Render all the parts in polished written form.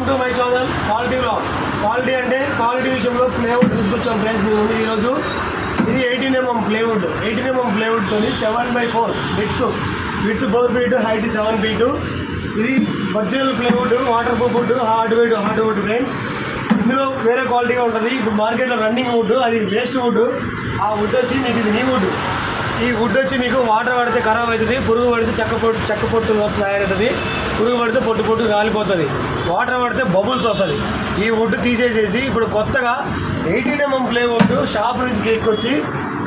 To my channel quality vlogs. Quality అంటే quality విషయంలో plywood తీసుకొచ్చాం ఫ్రెండ్స్. మీ ముందు ఈరోజు ఇది 18mm ప్లేవుడ్. 18mm ప్లేవుడ్తో 7x4 with 4 feet, height 7 feet. ఇది original plywood, water proof wood, hard wood friends. ఇందులో వేరే క్వాలిటీగా ఉంటుంది. ఇప్పుడు మార్కెట్లో రన్నింగ్ వుడ్, అది వేస్ట్ వుడ్. ఆ వుడ్ వచ్చి మీకు ఇది న్యూ వుడ్. ఈ వుడ్ వచ్చి మీకు వాటర్ పడితే ఖరాబ్ అవుతుంది, పురుగు పడితే చెక్క పొట్టు తయారవుతుంది, పురుగు పడితే పొట్టు రాలిపోతుంది, వాటర్ పడితే బబుల్స్ వస్తుంది. ఈ వుడ్ తీసేసేసి ఇప్పుడు కొత్తగా 18mm ప్లేవుడ్ షాప్ నుంచి తీసుకొచ్చి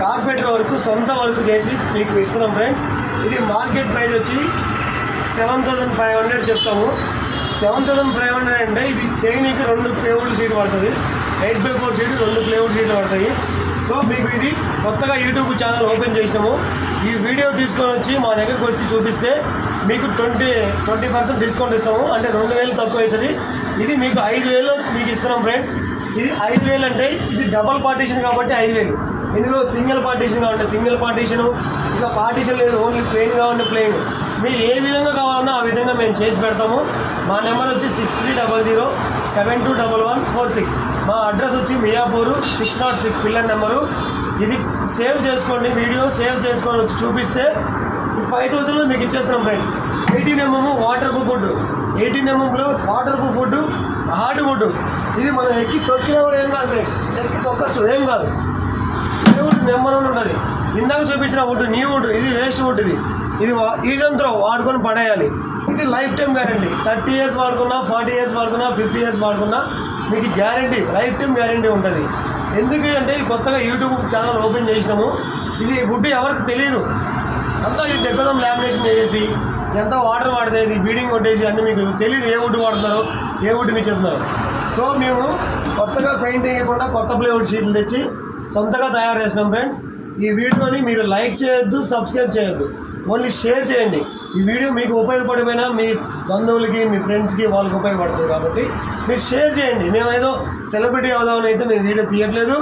కార్పెంటర్ వరకు సొంత వర్క్ చేసి మీకు ఇస్తున్నాం ఫ్రెండ్స్. ఇది మార్కెట్ ప్రైస్ వచ్చి 7,500 చెప్తాము. 7,500 అంటే ఇది చేయనీకి 2 ప్లేవుడ్ షీట్ పడుతుంది. 8x4 షీట్, 2 ప్లేవుడ్ షీట్లు పడతాయి. సో మీకు ఇది కొత్తగా యూట్యూబ్ ఛానల్ ఓపెన్ చేసినాము. ఈ వీడియో తీసుకొని వచ్చి మా దగ్గరకు వచ్చి చూపిస్తే మీకు 20% డిస్కౌంట్ ఇస్తాము. అంటే 2,000 తక్కువ అవుతుంది. ఇది మీకు 5,000 మీకు ఇస్తున్నాం ఫ్రెండ్స్. ఇది 5,000 అంటే ఇది డబల్ పార్టీషన్ కాబట్టి 5,000. ఇందులో సింగిల్ పార్టీషన్ కావాలంటే సింగిల్ పార్టీషను, ఇంకా పార్టీషన్ లేదు, ఓన్లీ ప్లెయిన్ కావాలంటే ప్లెయిన్. మీరు ఏ విధంగా కావాలన్నా ఆ విధంగా మేము చేసి పెడతాము. మా నెంబర్ వచ్చి 6300721146. మా అడ్రస్ వచ్చి మియాపూర్ 606 పిల్లర్ నెంబరు. ఇది సేవ్ చేసుకోండి, వీడియో సేవ్ చేసుకొని వచ్చి చూపిస్తే 5,000లో మీకు ఇచ్చేస్తున్నాం friends. 18mm water proof wood, 18mmలో water proof wood, hard wood. ఇది మనం ఎక్కి తొక్కినా కూడా ఏం కాదు ఫ్రెండ్స్, ఎక్కి తొక్కచ్చు, ఏం కాదు. వుడ్ నెంబర్ 1 ఉంటుంది. ఇందాక చూపించిన వుడ్ న్యూ వుడ్, ఇది వేస్ట్ వుడ్. ఇది యూజ్ అండ్ త్రో, వాడుకొని పడేయాలి. ఇది life time guarantee. 30 years వాడుకున్నా, 40 years వాడుకున్నా, 50 years వాడుకున్నా మీకు గ్యారంటీ, లైఫ్ టైం గ్యారంటీ ఉంటుంది. ఎందుకు అంటే ఇది కొత్తగా యూట్యూబ్ ఛానల్ ఓపెన్ చేసినాము. ఇది వుడ్ ఎవరికి తెలియదు. అంతా ఈ డెక్కదం లామినేషన్ చేసి ఎంత వాటర్ వాడితే ఇది బీడింగ్ కొట్టేసి అన్నీ మీకు తెలియదు. ఏ వుడ్ వాడుతున్నారు, ఏ వుడ్ మీకు చెప్తున్నారు. సో మేము కొత్తగా పెయింట్ వేయకుండా కొత్త ప్లేవుడ్ షీట్లు తెచ్చి సొంతగా తయారు చేసినాం ఫ్రెండ్స్. ఈ వీడియోని మీరు లైక్ చేయొద్దు, సబ్స్క్రైబ్ చేయొద్దు, ఓన్లీ షేర్ చేయండి. ఈ వీడియో మీకు ఉపయోగపడిపోయినా మీ బంధువులకి, మీ ఫ్రెండ్స్కి, వాళ్ళకి ఉపయోగపడుతుంది కాబట్టి మీరు షేర్ చేయండి. మేము ఏదో సెలబ్రిటీ అవుదామని అయితే మేము వీడియో తీయట్లేదు.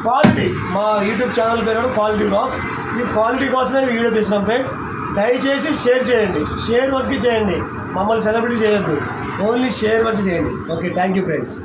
క్వాలిటీ, మా యూట్యూబ్ ఛానల్ పేరు క్వాలిటీ వ్లాగ్స్. ఈ క్వాలిటీ కోసమే వీడియో తీసినాం ఫ్రెండ్స్. దయచేసి షేర్ చేయండి, షేర్ వర్క్ చేయండి. మమ్మల్ని సెలబ్రిటీ చేయొద్దు, ఓన్లీ షేర్ వర్క్ చేయండి. Okay, thank you friends.